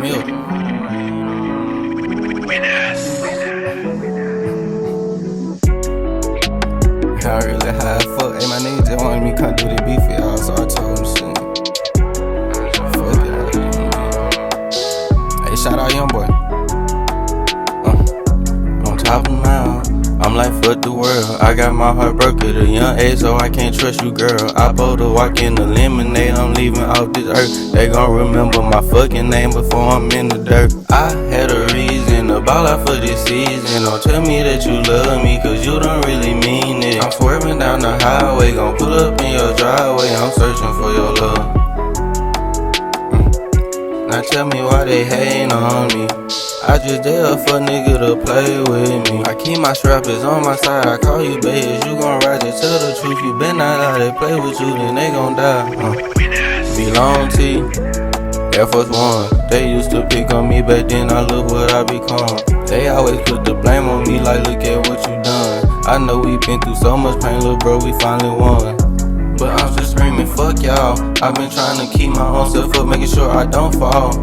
me up. I really high as fuck. Hey, my nigga just wanted me to come do the beef for y'all, so I told him shit. Fuck it. Hey, shout out Young Boy. On top of the mountain, I'm like fuck the world. I got my heart broke at a young age, so I can't trust you, girl. I bought to walk in the lemonade, I'm leaving off this earth. They gon' remember my fucking name before I'm in the dirt. I had a reason to ball out for this season. Don't tell me that you love me, cause you don't really mean it. I'm swerving down the highway, gon' pull up in your driveway. I'm searching for your love. Now tell me why they hating on me. I just dare for nigga to play with me. I keep my strappers on my side, I call you babe. You gon' ride it, tell the truth. You better not let they play with you, then they gon' die. Belong to you, Air Force One. They used to pick on me, but then I look what I become. They always put the blame on me, like look at what you done. I know we been through so much pain, little bro, we finally won. But I'm just screaming, fuck y'all. I've been trying to keep my own self up, making sure I don't fall.